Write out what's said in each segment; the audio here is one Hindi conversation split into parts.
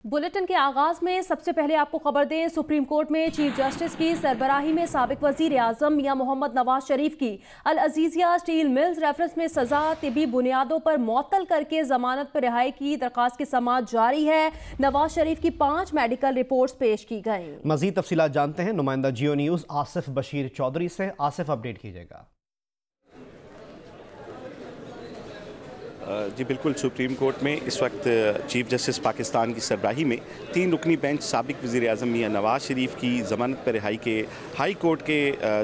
बुलेटिन के आगाज में सबसे पहले आपको खबर दें, सुप्रीम कोर्ट में चीफ जस्टिस की सरबराही में साबिक वजीर आजम मियां मोहम्मद नवाज शरीफ की अल अजीजिया स्टील मिल्स रेफरेंस में सजा तिबी बुनियादों पर मुअत्तल करके जमानत पर रिहाई की दरखास्त की समाअत जारी है। नवाज शरीफ की 5 मेडिकल रिपोर्ट्स पेश की गई। मजीद तफसीलात जानते हैं नुमाइंदा जियो न्यूज आसिफ बशीर चौधरी से। आसिफ, अपडेट कीजिएगा। जी बिल्कुल, सुप्रीम कोर्ट में इस वक्त चीफ जस्टिस पाकिस्तान की सरबराही में 3 रुकनी बेंच साबिक वज़ीर आज़म मियां नवाज शरीफ की ज़मानत पर रिहाई के हाई कोर्ट के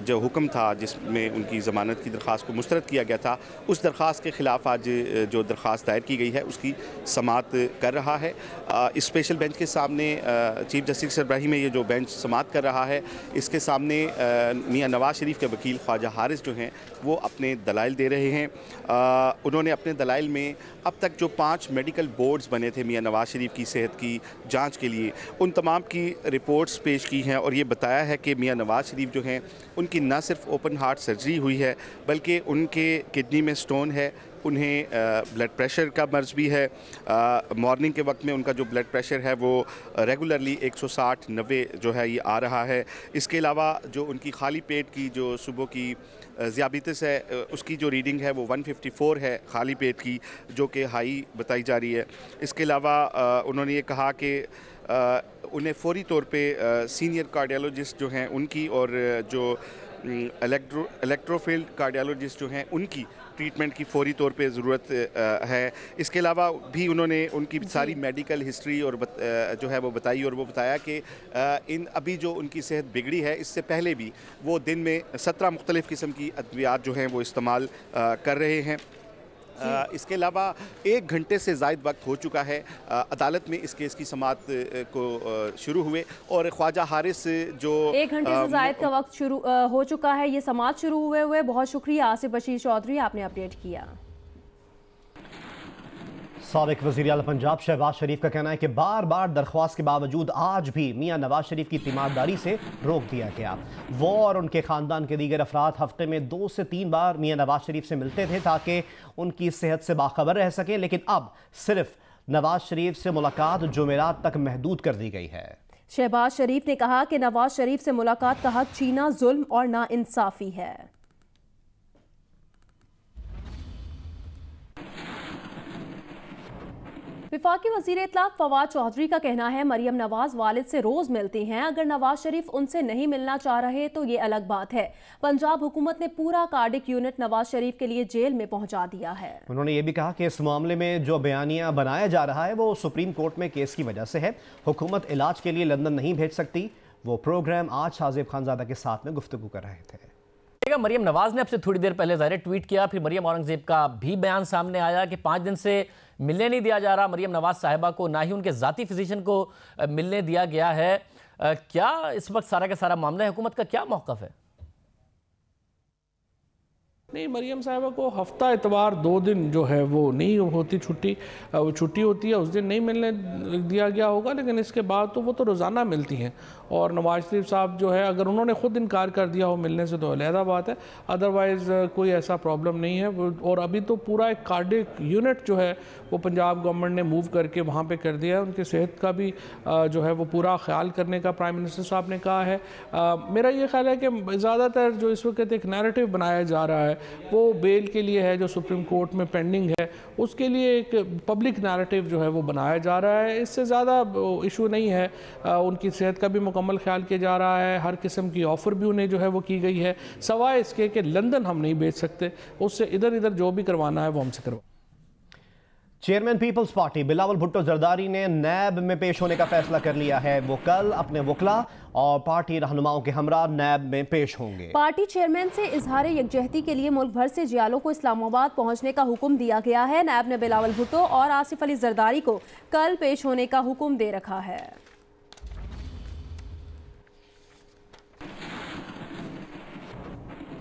जो हुक्म था जिसमें उनकी ज़मानत की दरख्वास्त को मुस्तरद किया गया था, उस दरख्वास्त के ख़िलाफ़ आज जो दरख्वास्त दायर की गई है उसकी समाअत कर रहा है। इस स्पेशल बेंच के सामने चीफ जस्टिस की सरबराही में ये जो बेंच समाअत कर रहा है, इसके सामने मियां नवाज शरीफ के वकील ख्वाजा हारिस जो हैं वो अपने दलाइल दे रहे हैं। उन्होंने अपने दलाइल में अब तक जो 5 मेडिकल बोर्ड्स बने थे मियां नवाज शरीफ की सेहत की जांच के लिए, उन तमाम की रिपोर्ट्स पेश की हैं और ये बताया है कि मियां नवाज शरीफ जो हैं उनकी न सिर्फ ओपन हार्ट सर्जरी हुई है बल्कि उनके किडनी में स्टोन है, उन्हें ब्लड प्रेशर का मर्ज़ भी है। मॉर्निंग के वक्त में उनका जो ब्लड प्रेशर है वो रेगुलरली 160/90 जो है ये आ रहा है। इसके अलावा जो उनकी खाली पेट की जो सुबह की ज़ियाबितिस है उसकी जो रीडिंग है वो 154 है खाली पेट की, जो कि हाई बताई जा रही है। इसके अलावा उन्होंने ये कहा कि उन्हें फौरी तौर पे सीनियर कार्डियोलॉजिस्ट जो हैं उनकी और जो इलेक्ट्रोफील्ड कार्डियोलॉजिस्ट जो हैं उनकी ट्रीटमेंट की फौरी तौर पे ज़रूरत है। इसके अलावा भी उन्होंने उनकी सारी मेडिकल हिस्ट्री और जो है वो बताई और वो बताया कि इन अभी जो उनकी सेहत बिगड़ी है इससे पहले भी वो दिन में 17 मुख्तलिफ़ किस्म की अद्वियात जो हैं वो इस्तेमाल कर रहे हैं। इसके अलावा 1 घंटे से ज़ायद वक्त हो चुका है अदालत में इस केस की समाअत को शुरू हुए और ख्वाजा हारिस जो 1 घंटे से ज़ायद का वक्त शुरू हो चुका है, ये समाअत शुरू हुए बहुत शुक्रिया आसिफ बशीर चौधरी, आपने अपडेट किया। साबिक वज़ीर आला पंजाब शहबाज शरीफ का कहना है कि बार बार दरख्वास्त के बावजूद आज भी मियां नवाज शरीफ की तीमारदारी से रोक दिया गया। वो और उनके ख़ानदान के दीगर अफराद हफ्ते में 2 से 3 बार मियां नवाज शरीफ से मिलते थे ताकि उनकी सेहत से बाखबर रह सकें, लेकिन अब सिर्फ नवाज शरीफ से मुलाकात जुमेरात तक महदूद कर दी गई है। शहबाज शरीफ ने कहा कि नवाज शरीफ से मुलाकात का हक छीना जुल्म और नाइंसाफ़ी है। विफाकी वज़ीर इत्तलाक़ फवाद चौधरी का कहना है मरियम नवाज वालिद से रोज़ मिलती हैं, अगर नवाज शरीफ उनसे नहीं मिलना चाह रहे तो ये अलग बात है। पंजाब हुकूमत ने पूरा कार्डिक यूनिट नवाज शरीफ के लिए जेल में पहुंचा दिया है। उन्होंने ये भी कहा कि इस मामले में जो बयानिया बनाया जा रहा है वो सुप्रीम कोर्ट में केस की वजह से है। हुकूमत इलाज के लिए लंदन नहीं भेज सकती। वो प्रोग्राम आज शाज़ेब खानज़ादा के साथ में गुफ्तगू कर रहे थे। मरियम नवाज ने अब से थोड़ी देर पहले ज़ाहिर ट्वीट किया, फिर मरियम औरंगजेब का भी बयान सामने आया कि 5 दिन से मिलने नहीं दिया जा रहा मरियम नवाज साहिबा को, ना ही उनके ज़ाती फिजिशियन को मिलने दिया गया है। क्या इस वक्त सारा का सारा मामला है, हुकूमत का क्या मौक़िफ़ है? नहीं, मरियम साहिबा को हफ्ता इतवार 2 दिन जो है वो नहीं होती छुट्टी, वो छुट्टी होती है, उस दिन नहीं मिलने दिया गया होगा, लेकिन इसके बाद तो वो तो रोज़ाना मिलती हैं। और नवाज शरीफ साहब जो है अगर उन्होंने ख़ुद इनकार कर दिया हो मिलने से तो अलहदा बात है, अदरवाइज़ कोई ऐसा प्रॉब्लम नहीं है। और अभी तो पूरा एक कार्डिक यूनिट जो है वो पंजाब गवर्नमेंट ने मूव करके वहाँ पे कर दिया है। उनकी सेहत का भी जो है वो पूरा ख्याल करने का प्राइम मिनिस्टर साहब ने कहा है। मेरा ये ख्याल है कि ज़्यादातर जो इस वक्त एक नैरेटिव बनाया जा रहा है वो बेल के लिए है जो सुप्रीम कोर्ट में पेंडिंग है, उसके लिए एक पब्लिक नैरेटिव जो है वो बनाया जा रहा है। इससे ज़्यादा इशू नहीं है। उनकी सेहत का भी मुकम्मल ख्याल किया जा रहा है, हर किस्म की ऑफ़र भी उन्हें जो है वो की गई है, सवाए इसके कि लंदन हम नहीं भेज सकते, उससे इधर इधर जो भी करवाना है वो हमसे करवा। Chairman Peoples Party Bilawal Bhutto Zardari ने नैब में पेश होने का फैसला कर लिया है। वो कल अपने वकला और पार्टी रहनुमाओं के हमरा नैब में पेश होंगे। पार्टी चेयरमैन से इजहार यकजहती के लिए मुल्क भर से जियालों को इस्लामाबाद पहुंचने का हुक्म दिया गया है। नैब ने बिलावल भुट्टो और आसिफ अली जरदारी को कल पेश होने का हुक्म दे रखा है।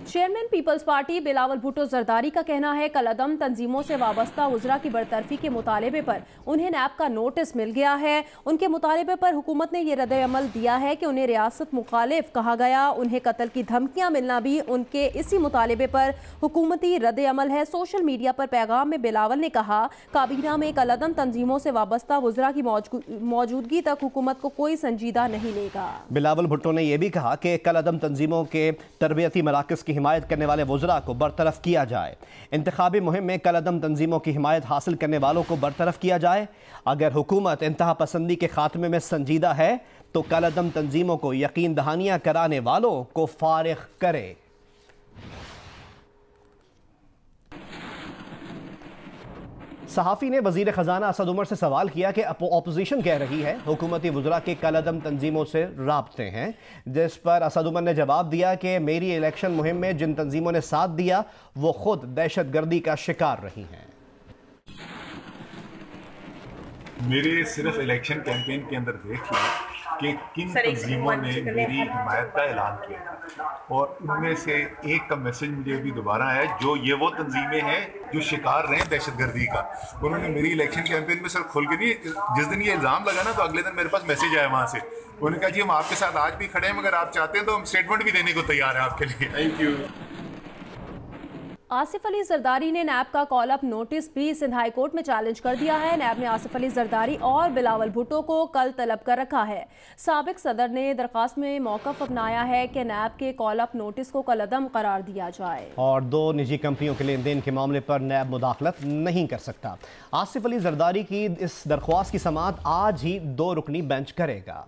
Chairman Peoples Party Bilawal Bhutto Zardari का कहना है कलअदम तंजीमों से वाबस्ता उजरा की बरतरफी के मुतालबे पर उन्हें नैब का नोटिस मिल गया है। उनके मुतालबे पर हुकूमत ने यह रद्द-ए-अमल दिया है कि उन्हें रियासत मुखालिफ कहा गया। उन्हें कत्ल की धमकियां मिलना भी उनके इसी मुतालबे पर हुकूमती रद्द-ए-अमल है। सोशल मीडिया पर पैगाम में बिलावल ने कहा काबीना में कलअदम तंजीमों से वाबस्ता उजरा की मौजूदगी तक हुकूमत को कोई संजीदा नहीं लेगा। बिलावल भुट्टो ने यह भी कहा कि कलअदम तंजीमों के तरबियती मराकज़ की हिमायत करने वाले वज़रा को बरतरफ किया जाए। इंतखाबी मुहिम में कलअदम तंजीमों की हिमायत हासिल करने वालों को बरतरफ किया जाए। अगर हुकूमत इंतहा पसंदी के खात्मे में संजीदा है तो कलअदम तंजीमों को यकीन दहानियां कराने वालों को फारिग करे। सहाफ़ी ने वज़ीर ख़जाना असद उमर से सवाल किया कि अपोजिशन कह रही है हुकूमती वज़रा के कलअदम तंजीमों से राब्ते हैं, जिस पर असद उमर ने जवाब दिया कि मेरी इलेक्शन मुहिम में जिन तंजीमों ने साथ दिया वो खुद दहशतगर्दी का शिकार रही हैं। मेरे सिर्फ इलेक्शन कैंपेन के अंदर देख लिया कि किन तंजीमों ने मेरी हिमायत का ऐलान किया था और उनमें से एक का मैसेज मुझे अभी दोबारा आया जो ये वो तंजीमें हैं जो शिकार रहे हैं दहशतगर्दी का। उन्होंने मेरी इलेक्शन कैंपेन में सर खोल के नहीं, जिस दिन ये इल्ज़ाम लगा ना तो अगले दिन मेरे पास मैसेज आया वहाँ से। उन्होंने कहा जी हम आपके साथ आज भी खड़े हैं, मगर आप चाहते हैं तो हम स्टेटमेंट भी देने को तैयार हैं आपके लिए। Thank you. आसिफ अली जरदारी ने नैब का कॉल अप नोटिस भी सिंध हाई कोर्ट में चैलेंज कर दिया है। नैब ने आसिफ अली जरदारी और बिलावल भुट्टो को कल तलब कर रखा है। साबिक सदर ने दरख्वास्त में मौक़िफ़ अपनाया है कि नैब के कॉल अप नोटिस को कलअदम करार दिया जाए और 2 निजी कंपनियों के लेन देन के मामले पर नैब मुदाखलत नहीं कर सकता। आसिफ अली जरदारी की इस दरख्वास्त की समाअत आज ही 2 रुकनी बेंच करेगा।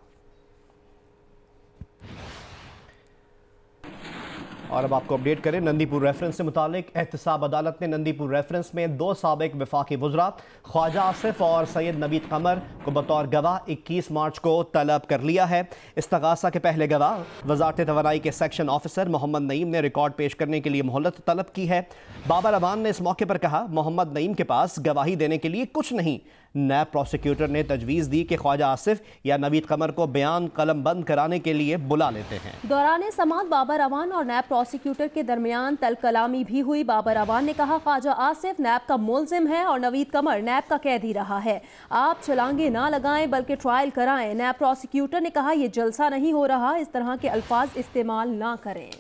और अब आपको अपडेट करें नंदीपुर रेफरेंस से मुतालिक। एहतसाब अदालत ने नंदीपुर रेफरेंस में 2 साबिक वफाकी वज़रा ख्वाजा आसिफ और सैयद नवीद कमर को बतौर गवाह 21 मार्च को तलब कर लिया है। इस्तगासा के पहले गवाह वज़ारत तवानाई के सेक्शन ऑफिसर मोहम्मद नईम ने रिकॉर्ड पेश करने के लिए मोहलत तलब की है। बाबर अमान ने इस मौके पर कहा मोहम्मद नईम के पास गवाही देने के लिए कुछ नहीं। नैब प्रोसिक्यूटर ने तजवीज़ दी कि ख्वाजा आसिफ या नवीद कमर को बयान कलम बंद कराने के लिए बुला लेते हैं। दौरान समाअत बाबर अवान और नैब प्रोसिक्यूटर के दरमियान तल कलामी भी हुई। बाबर अवान ने कहा ख्वाजा आसिफ नैब का मुलजिम है और नवीद कमर नैब का कैदी रहा है, आप छलांगे ना लगाएं बल्कि ट्रायल कराएं। नैब प्रोसिक्यूटर ने कहा यह जलसा नहीं हो रहा, इस तरह के अल्फाज इस्तेमाल ना करें।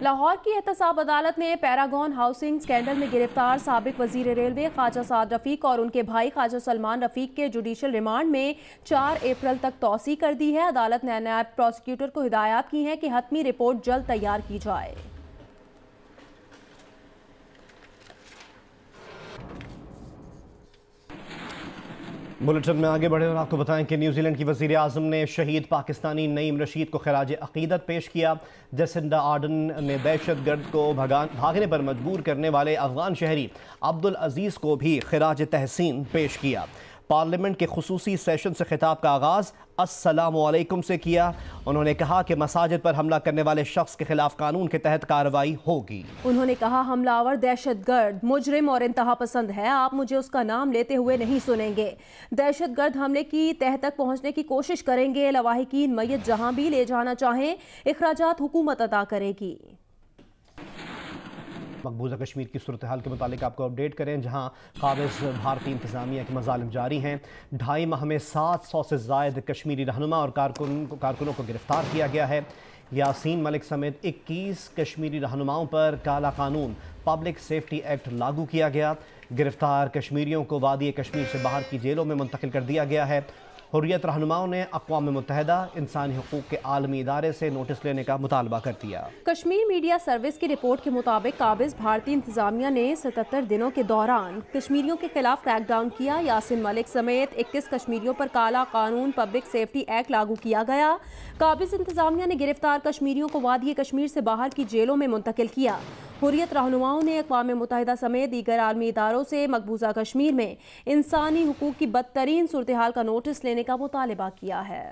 लाहौर की एहतसाब अदालत ने पैरागॉन हाउसिंग स्कैंडल में गिरफ्तार साबिक वजीर रेलवे ख्वाजा साद रफीक और उनके भाई ख्वाजा सलमान रफीक के जुडिशल रिमांड में 4 अप्रैल तक तौसी कर दी है। अदालत ने नायब प्रोसिक्यूटर को हिदायत की है कि हतमी रिपोर्ट जल्द तैयार की जाए। बुलेटिन में आगे बढ़े और आपको बताएं कि न्यूजीलैंड की वज़ीर आज़म ने शहीद पाकिस्तानी नईम रशीद को खराज अक़ीदत पेश किया। जसिंडा आर्डन ने दहशतगर्द को भागने पर मजबूर करने वाले अफगान शहरी अब्दुल अजीज़ को भी खराज तहसीन पेश किया। पार्लियामेंट के खुसूसी सेशन से खिताब का आगाज़ अस्सलामु अलैकुम से किया। उन्होंने कहा कि मसाजिद पर हमला करने वाले शख्स के खिलाफ कानून के तहत कार्रवाई होगी। उन्होंने कहा हमलावर दहशतगर्द, मुजरिम और इंतहा पसंद है, आप मुझे उसका नाम लेते हुए नहीं सुनेंगे। दहशतगर्द हमले की तह तक पहुंचने की कोशिश करेंगे। लवाहिकीन मैयत जहां भी ले जाना चाहें इखराजात हुकूमत अदा करेगी। मकबूजा कश्मीर की सूरत हाल के मुतालिक आपको अपडेट करें, जहां काबिज़ भारतीय इंतज़ामिया के मज़ालिम जारी हैं। 2.5 माह में 700 से ज़ायद कश्मीरी रहनुमा और कारकुनों को गिरफ्तार किया गया है। यासीन मलिक समेत 21 कश्मीरी रहनुमाओं पर काला कानून पब्लिक सेफ्टी एक्ट लागू किया गया। गिरफ्तार कश्मीरियों को वादी कश्मीर से बाहर की जेलों में मुंतकिल कर दिया गया है। हुर्रियत रहनुमाओं ने अक़वाम मुत्तहिदा इंसानी हकूक़ के आलमी इदारे से नोटिस लेने का मुतालबा कर दिया। कश्मीर मीडिया सर्विस की रिपोर्ट के मुताबिक काबिज़ भारतीय इंतज़ामिया ने 77 दिनों के दौरान कश्मीरियों के खिलाफ क्रैकडाउन किया। यासीन मलिक समेत 21 कश्मीरियों पर काला कानून पब्लिक सेफ्टी एक्ट लागू किया गया। काबिज़ इंतज़ामिया ने गिरफ्तार कश्मीरियों को वादी कश्मीर से बाहर की जेलों में मुंतकिल किया। हुर्रियत रहनुमाओं ने अक़वाम मुत्तहिदा समेत दीगर आलमी इदारों से मकबूजा कश्मीर में इंसानी हुकूक़ की बदतरीन सूरत हाल का नोटिस लेने का मुतालबा किया है।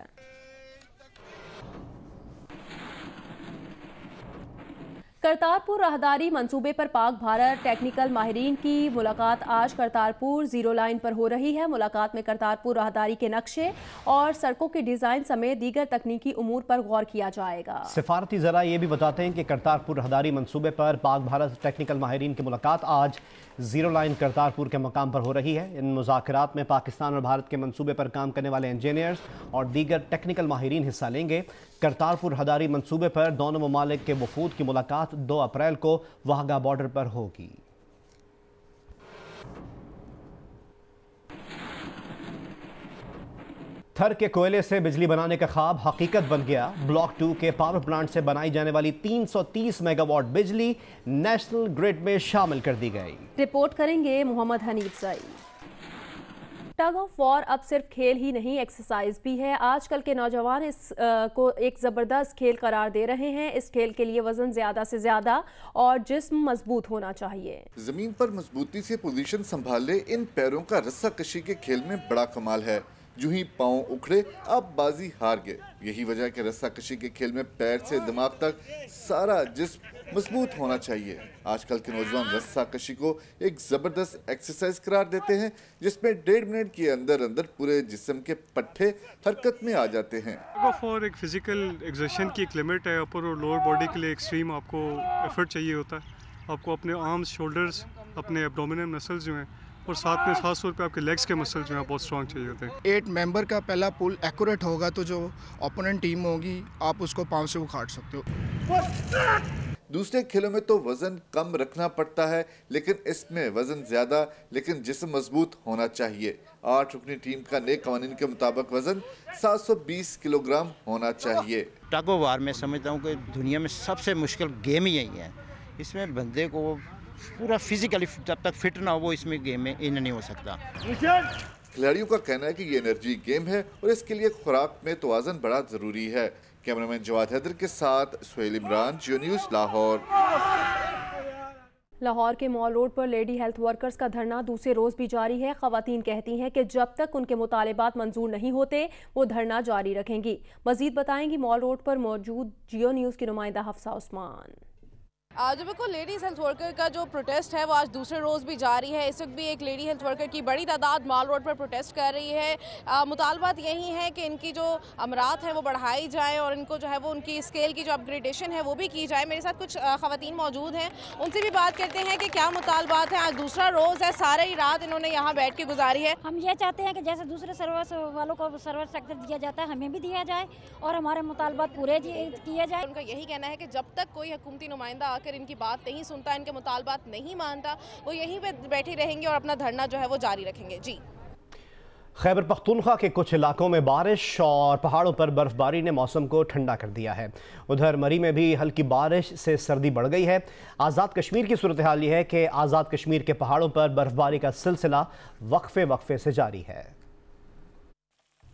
करतारपुर राहदारी मंसूबे पर पाक भारत टेक्निकल माहिरीन की मुलाकात आज करतारपुर जीरो लाइन पर हो रही है। मुलाकात में करतारपुर राहदारी के नक्शे और सड़कों के डिज़ाइन समेत दीगर तकनीकी उमूर पर गौर किया जाएगा। सिफारती ज़रा ये भी बताते हैं कि करतारपुर राहदारी मंसूबे पर पाक भारत टेक्निकल माहिरीन की मुलाकात आज जीरो लाइन करतारपुर के मकाम पर हो रही है। इन मुज़ाकरात में पाकिस्तान और भारत के मंसूबे पर काम करने वाले इंजीनियर्स और दीगर टेक्निकल माहिरीन हिस्सा लेंगे। करतारपुर राहदारी मंसूबे पर दोनों ममालिक के वफूद की मुलाकात 2 अप्रैल को वाहगा बॉर्डर पर होगी। थर के कोयले से बिजली बनाने का ख्वाब हकीकत बन गया। ब्लॉक 2 के पावर प्लांट से बनाई जाने वाली 330 मेगावाट बिजली नेशनल ग्रिड में शामिल कर दी गई। रिपोर्ट करेंगे मोहम्मद हनीफ सई। टग ऑफ वॉर अब सिर्फ खेल ही नहीं, एक्सरसाइज भी है। आजकल के नौजवान इस को एक ज़बरदस्त खेल करार दे रहे हैं। इस खेल के लिए वजन ज़्यादा से ज़्यादा और जिस्म मजबूत होना चाहिए। जमीन पर मजबूती से पोजीशन संभाले इन पैरों का रस्सा कशी के खेल में बड़ा कमाल है। यूं ही पाँव उखड़े अब बाजी हार गए। यही वजह कि रस्सा कशी के खेल में पैर से दिमाग तक सारा जिस्म मजबूत होना चाहिए। आजकल के नौजवान रस्सा कशी को एक जबरदस्त एक्सरसाइज करार देते हैं, जिसमें 1.5 मिनट के अंदर अंदर पूरे जिस्म के पट्टे हरकत में आ जाते हैं। फॉर एक फिजिकल एक्सर्शन की एक लिमिट है। अपर और लोअर बॉडी के लिए एक्सट्रीम आपको एफर्ट चाहिए होता है। आपको अपने आर्म्स, शोल्डर्स, अपने एब्डोमिनल मसल्स जो हैं और साथ में खास तौर पे आपके लेग्स के मसल्स जो हैं बहुत स्ट्रॉन्ग चाहिए होते हैं। 8 मेंबर का पहला पुल एक्यूरेट होगा तो जो ओपोनेंट टीम होगी आप उसको पाँव से उखाड़ सकते हो। दूसरे खेलों में तो वजन कम रखना पड़ता है, लेकिन इसमें वजन ज्यादा लेकिन जिस्म मजबूत होना चाहिए। 8 रुकनी टीम का नए कवानीन के मुताबिक वजन 720 किलोग्राम होना चाहिए। टग ऑफ वॉर में समझता हूँ कि दुनिया में सबसे मुश्किल गेम ही यही है। इसमें बंदे को पूरा फिजिकली जब तक फिट ना हो वो इसमें गेम में इन नहीं हो सकता। खिलाड़ियों का कहना है कि ये एनर्जी गेम है और इसके लिए खुराक में तवाज़ुन बड़ा जरूरी है। कैमरामैन जवाद हैदर के साथ सुहेल इमरान, जियो न्यूज़, लाहौर। लाहौर के मॉल रोड पर लेडी हेल्थ वर्कर्स का धरना दूसरे रोज भी जारी है। खवातीन कहती हैं कि जब तक उनके मुतालिबात मंजूर नहीं होते वो धरना जारी रखेंगी। मजीद बताएंगी मॉल रोड पर मौजूद जियो न्यूज़ की नुमाइंदा हफ्सा उस्मान। जो बिल्कुल लेडीज़ हेल्थ वर्कर का जो प्रोटेस्ट है वो आज दूसरे रोज़ भी जारी है। इस वक्त भी एक लेडी हेल्थ वर्कर की बड़ी तादाद मॉल रोड पर प्रोटेस्ट कर रही है। मुतालबात यही है कि इनकी जो अमरात है वो बढ़ाई जाए और इनको जो है वो उनकी स्केल की जो अपग्रेडेशन है वो भी की जाए। मेरे साथ कुछ खवातीन मौजूद हैं, उनसे भी बात करते हैं कि क्या मुतालबात है। आज दूसरा रोज़ है, सारी रात इन्होंने यहाँ बैठ के गुजारी है। हम ये चाहते हैं कि जैसे दूसरे सर्विस वालों को सर्विस सेक्टर दिया जाता है हमें भी दिया जाए और हमारे मुतालबात पूरे किए जाए। उनका यही कहना है कि जब तक कोई हुकूमती नुमाइंदा आकर इनकी बात नहीं सुनता, इनके मुतालबात नहीं मानता, वो यहीं पे बैठे रहेंगे और अपना धरना जो है वो जारी रखेंगे। जी। खैबर पख्तूनख्वा के कुछ इलाकों में बारिश और पहाड़ों पर बर्फबारी ने मौसम को ठंडा कर दिया है। उधर मरी में भी हल्की बारिश से सर्दी बढ़ गई है। आज़ाद कश्मीर की सूरत हाल ये है कि आज़ाद कश्मीर के पहाड़ों पर बर्फबारी का सिलसिला वक्फे से जारी है।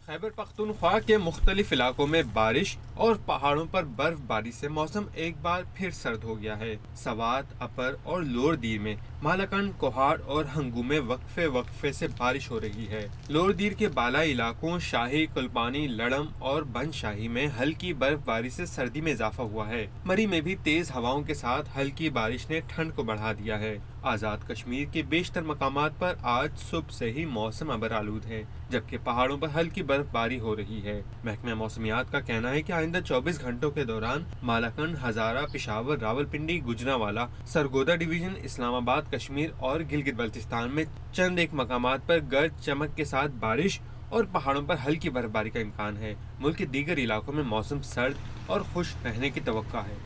खैबर पख्तूनख्वा के मुख्तलिफ इलाकों में बारिश और पहाड़ों पर बर्फबारी से मौसम एक बार फिर सर्द हो गया है। सवात, अपर और लोअर दीर में मालाकंड, कोहाड़ और हंगू में वक्फे से बारिश हो रही है। लोअर दीर के बालाई इलाकों शाही, कुलपानी, लड़म और बनशाही में हल्की बर्फबारी से सर्दी में इजाफा हुआ है। मरी में भी तेज हवाओं के साथ हल्की बारिश ने ठंड को बढ़ा दिया है। आज़ाद कश्मीर के बेशतर मकामात पर आज सुबह से ही मौसम अबर आलूद है, जबकि पहाड़ों पर हल्की बर्फबारी हो रही है। महकमा मौसमियात का कहना है कि आइंदा 24 घंटों के दौरान मालाकंड, हजारा, पेशावर, रावलपिंडी, गुजरांवाला, सरगोदा डिवीजन, इस्लामाबाद कश्मीर और गिलगित बल्तिस्तान में चंद एक मकामात पर गरज चमक के साथ बारिश और पहाड़ों पर हल्की बर्फबारी का इम्कान है। मुल्क के दीगर इलाकों में मौसम सर्द और खुश्क रहने की तवक्का है।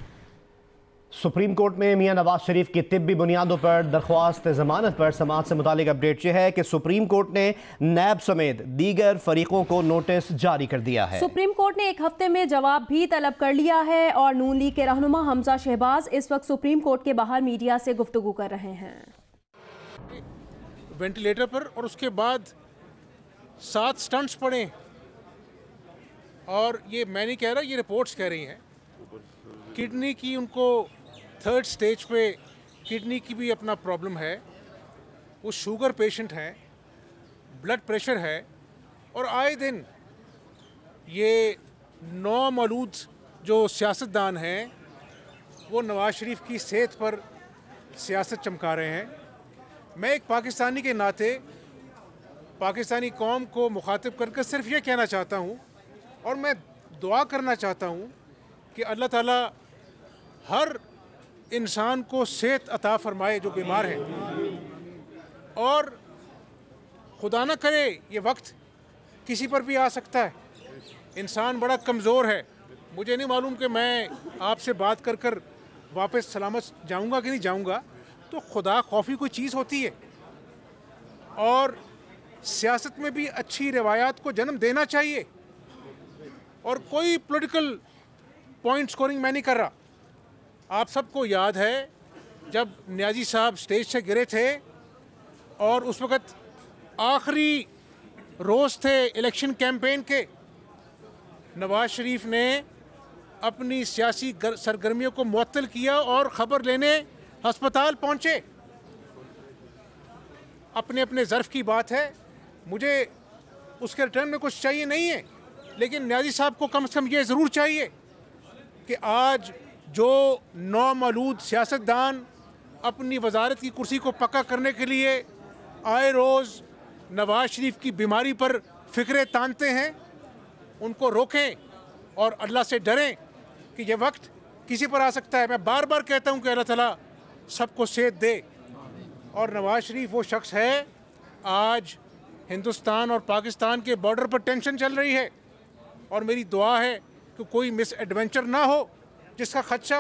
सुप्रीम कोर्ट में मियां नवाज शरीफ की तिब्बी बुनियादों पर दरख्वास्त जमानत पर समाअत से मुतालिक अपडेट यह है कि सुप्रीम कोर्ट ने नैब समेत दीगर फरीकों को नोटिस जारी कर दिया है। सुप्रीम कोर्ट ने 1 हफ्ते में जवाब भी तलब कर लिया है और नून लीग के रहनुमा हमजा शहबाज इस वक्त सुप्रीम कोर्ट के बाहर मीडिया से गुफ्तगू कर रहे हैं। वेंटिलेटर पर और उसके बाद 7 स्टंट्स पड़े और ये मैं नहीं कह रहा, ये रिपोर्ट्स कह रही हैं। किडनी की उनको 3rd स्टेज पे किडनी की भी अपना प्रॉब्लम है, वो शुगर पेशेंट हैं, ब्लड प्रेशर है और आए दिन ये नौमौलूद जो सियासतदान हैं वो नवाज़ शरीफ की सेहत पर सियासत चमका रहे हैं। मैं एक पाकिस्तानी के नाते पाकिस्तानी कौम को मुखातिब करके सिर्फ ये कहना चाहता हूँ और मैं दुआ करना चाहता हूँ कि अल्लाह ताला हर इंसान को सेहत अता फरमाए जो बीमार है, और खुदा न करे ये वक्त किसी पर भी आ सकता है। इंसान बड़ा कमज़ोर है। मुझे नहीं मालूम कि मैं आपसे बात कर कर वापस सलामत जाऊंगा कि नहीं जाऊंगा। तो खुदा खौफी कोई चीज़ होती है, और सियासत में भी अच्छी रवायात को जन्म देना चाहिए। और कोई पॉलिटिकल पॉइंट स्कोरिंग मैं नहीं कर रहा। आप सबको याद है जब नियाजी साहब स्टेज से गिरे थे और उस वक़्त आखिरी रोज़ थे इलेक्शन कैंपेन के, नवाज़ शरीफ ने अपनी सियासी सरगर्मियों को मुअत्तल किया और ख़बर लेने अस्पताल पहुँचे। अपने अपने ज़र्फ़ की बात है, मुझे उसके रिटर्न में कुछ चाहिए नहीं है, लेकिन नियाज़ी साहब को कम से कम ये ज़रूर चाहिए कि आज जो नौमौलूद सियासतदान अपनी वजारत की कुर्सी को पक्का करने के लिए आए रोज़ नवाज़ शरीफ की बीमारी पर फ़िक्रे तानते हैं, उनको रोकें और अल्लाह से डरें कि ये वक्त किसी पर आ सकता है। मैं बार बार कहता हूँ कि अल्लाह ताला सबको सेहत दे, और नवाज़ शरीफ वो शख्स है। आज हिंदुस्तान और पाकिस्तान के बॉर्डर पर टेंशन चल रही है, और मेरी दुआ है कि कोई मिस एडवेंचर ना हो जिसका खदशा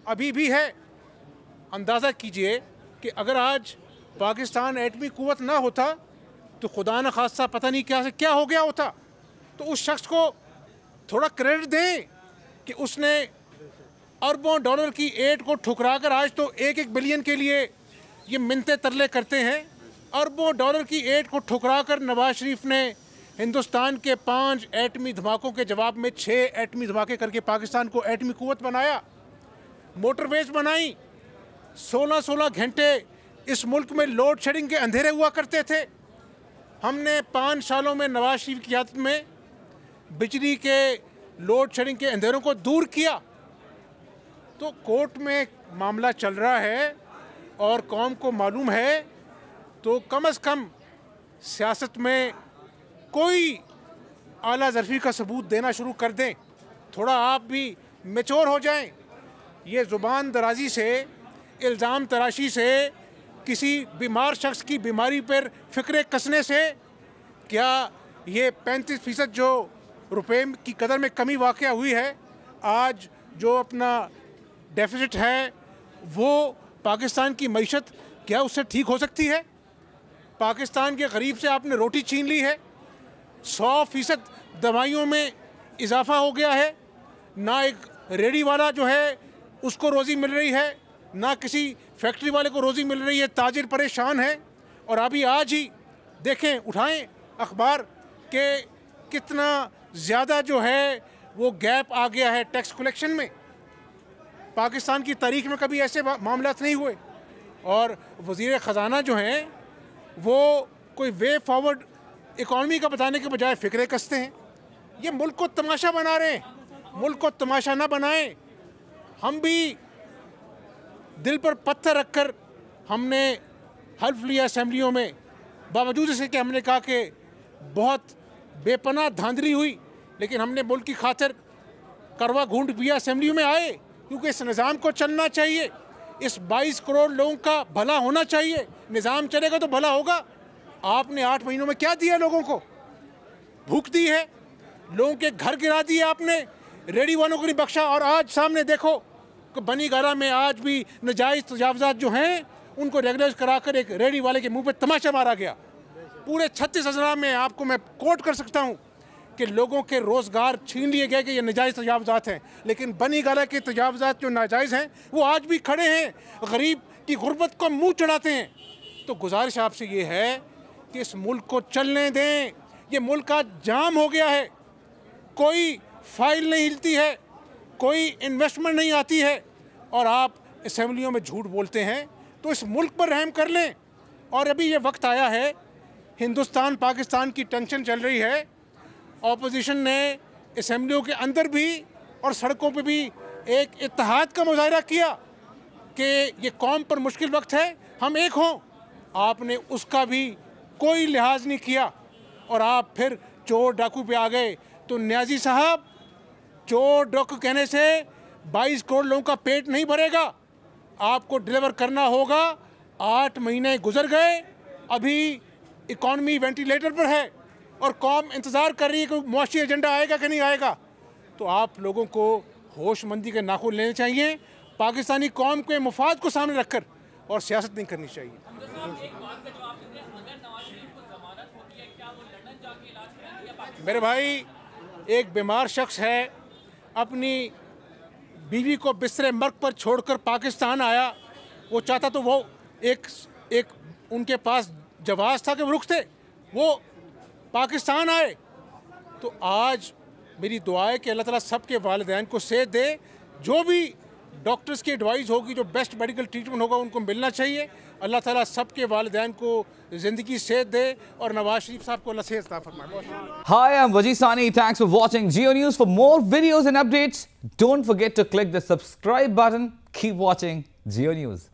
अभी भी है। अंदाज़ा कीजिए कि अगर आज पाकिस्तान एटमी कुव्वत ना होता तो खुदा न खास्ता पता नहीं क्या से क्या हो गया होता। तो उस शख्स को थोड़ा क्रेडिट दें कि उसने अरबों डॉलर की एड को ठुकरा कर, आज तो 1-1 बिलियन के लिए ये मिन्नतें तरले करते हैं, अरबों डॉलर की एड को ठुकरा कर नवाज़ शरीफ ने हिंदुस्तान के 5 एटमी धमाकों के जवाब में 6 एटमी धमाके करके पाकिस्तान को एटमी कुव्वत बनाया। मोटरवेज बनाई। 16-16 घंटे इस मुल्क में लोड शेडिंग के अंधेरे हुआ करते थे। हमने 5 सालों में नवाज़ शरीफ की क़यादत में बिजली के लोड शेडिंग के अंधेरों को दूर किया। तो कोर्ट में मामला चल रहा है और कौम को मालूम है, तो कम से कम सियासत में कोई आला ज़रफ़ी का सबूत देना शुरू कर दें। थोड़ा आप भी मैच्योर हो जाएं। ये ज़ुबान दराजी से, इल्ज़ाम तराशी से, किसी बीमार शख्स की बीमारी पर फ़िक्रे कसने से क्या ये 35% जो रुपए की कदर में कमी वाक़या हुई है, आज जो अपना डेफिसिट है वो पाकिस्तान की मईशत क्या उससे ठीक हो सकती है? पाकिस्तान के गरीब से आपने रोटी छीन ली है। 100% दवाइयों में इजाफा हो गया है। ना एक रेडी वाला जो है उसको रोज़ी मिल रही है, ना किसी फैक्ट्री वाले को रोज़ी मिल रही है। ताजिर परेशान है। और अभी आज ही देखें, उठाएं अखबार के कितना ज़्यादा जो है वो गैप आ गया है टैक्स कलेक्शन में। पाकिस्तान की तारीख में कभी ऐसे मामलात नहीं हुए। और वज़ीर ख़जाना जो हैं वो कोई वे फॉरवर्ड इकॉनमी का बताने के बजाय फ़िक्रे कसते हैं। ये मुल्क को तमाशा बना रहे हैं। मुल्क को तमाशा ना बनाएं। हम भी दिल पर पत्थर रखकर हमने हल्फ लिया असेंबलियों में, बावजूद इसके कि हमने कहा कि बहुत बेपनाह धांधली हुई, लेकिन हमने मुल्क की खातिर करवा घूंट पिया, असेंबलियों में आए, क्योंकि इस निज़ाम को चलना चाहिए। इस 22 करोड़ लोगों का भला होना चाहिए। निज़ाम चलेगा तो भला होगा। आपने 8 महीनों में क्या दिया लोगों को? भूख दी है, लोगों के घर गिरा दिए आपने, रेडी वालों को नहीं बख्शा। और आज सामने देखो कि बनी गारा में आज भी नाजायज़ तजावज़ात जो हैं उनको रेगुलराइज कराकर एक रेडी वाले के मुंह पे तमाशा मारा गया। पूरे 36 अज़ला में आपको मैं कोट कर सकता हूँ कि लोगों के रोज़गार छीन लिए गए कि ये नाजायज़ तजावज़ात हैं। लेकिन बनी गारा के तजावज़ात जो नाजायज़ हैं वो आज भी खड़े हैं, गरीब की गुर्बत को मुँह चढ़ाते हैं। तो गुजारिश आपसे ये है कि इस मुल्क को चलने दें। ये मुल्क आज जाम हो गया है, कोई फाइल नहीं हिलती है, कोई इन्वेस्टमेंट नहीं आती है, और आप असेंबलियों में झूठ बोलते हैं। तो इस मुल्क पर रहम कर लें। और अभी ये वक्त आया है, हिंदुस्तान पाकिस्तान की टेंशन चल रही है। ऑपोजिशन ने असेंबलियों के अंदर भी और सड़कों पे भी एक इत्तेहाद का मुजाहरा किया कि ये कौम पर मुश्किल वक्त है, हम एक हों, आपने उसका भी कोई लिहाज नहीं किया और आप फिर चोर डाकू पे आ गए। तो न्याजी साहब, चोर डाकू कहने से 22 करोड़ लोगों का पेट नहीं भरेगा, आपको डिलीवर करना होगा। 8 महीने गुजर गए, अभी इकॉनमी वेंटिलेटर पर है और कौम इंतज़ार कर रही है कि मुआशी एजेंडा आएगा कि नहीं आएगा। तो आप लोगों को होशमंदी के नाखून लेने चाहिए, पाकिस्तानी कौम के मफाद को सामने रखकर, और सियासत नहीं करनी चाहिए। मेरे भाई, एक बीमार शख्स है, अपनी बीवी को बिस्तरे मर्ग पर छोड़कर पाकिस्तान आया। वो चाहता तो वो एक उनके पास जवाब था कि वो रुख थे, वो पाकिस्तान आए। तो आज मेरी दुआ है कि अल्लाह ताला सबके वालिदैन को सेहत दे, जो भी डॉक्टर्स की एडवाइस होगी, जो बेस्ट मेडिकल ट्रीटमेंट होगा, उनको मिलना चाहिए। अल्लाह ताला सबके वालिदैन को ज़िंदगी सेहत दे और नवाज शरीफ साहब को अल्लाह सेहत अता फरमाए। Hi, I'm Wajid Sani. Thanks for watching Geo News. For more videos and updates, don't forget to click the subscribe button. Keep watching Geo News.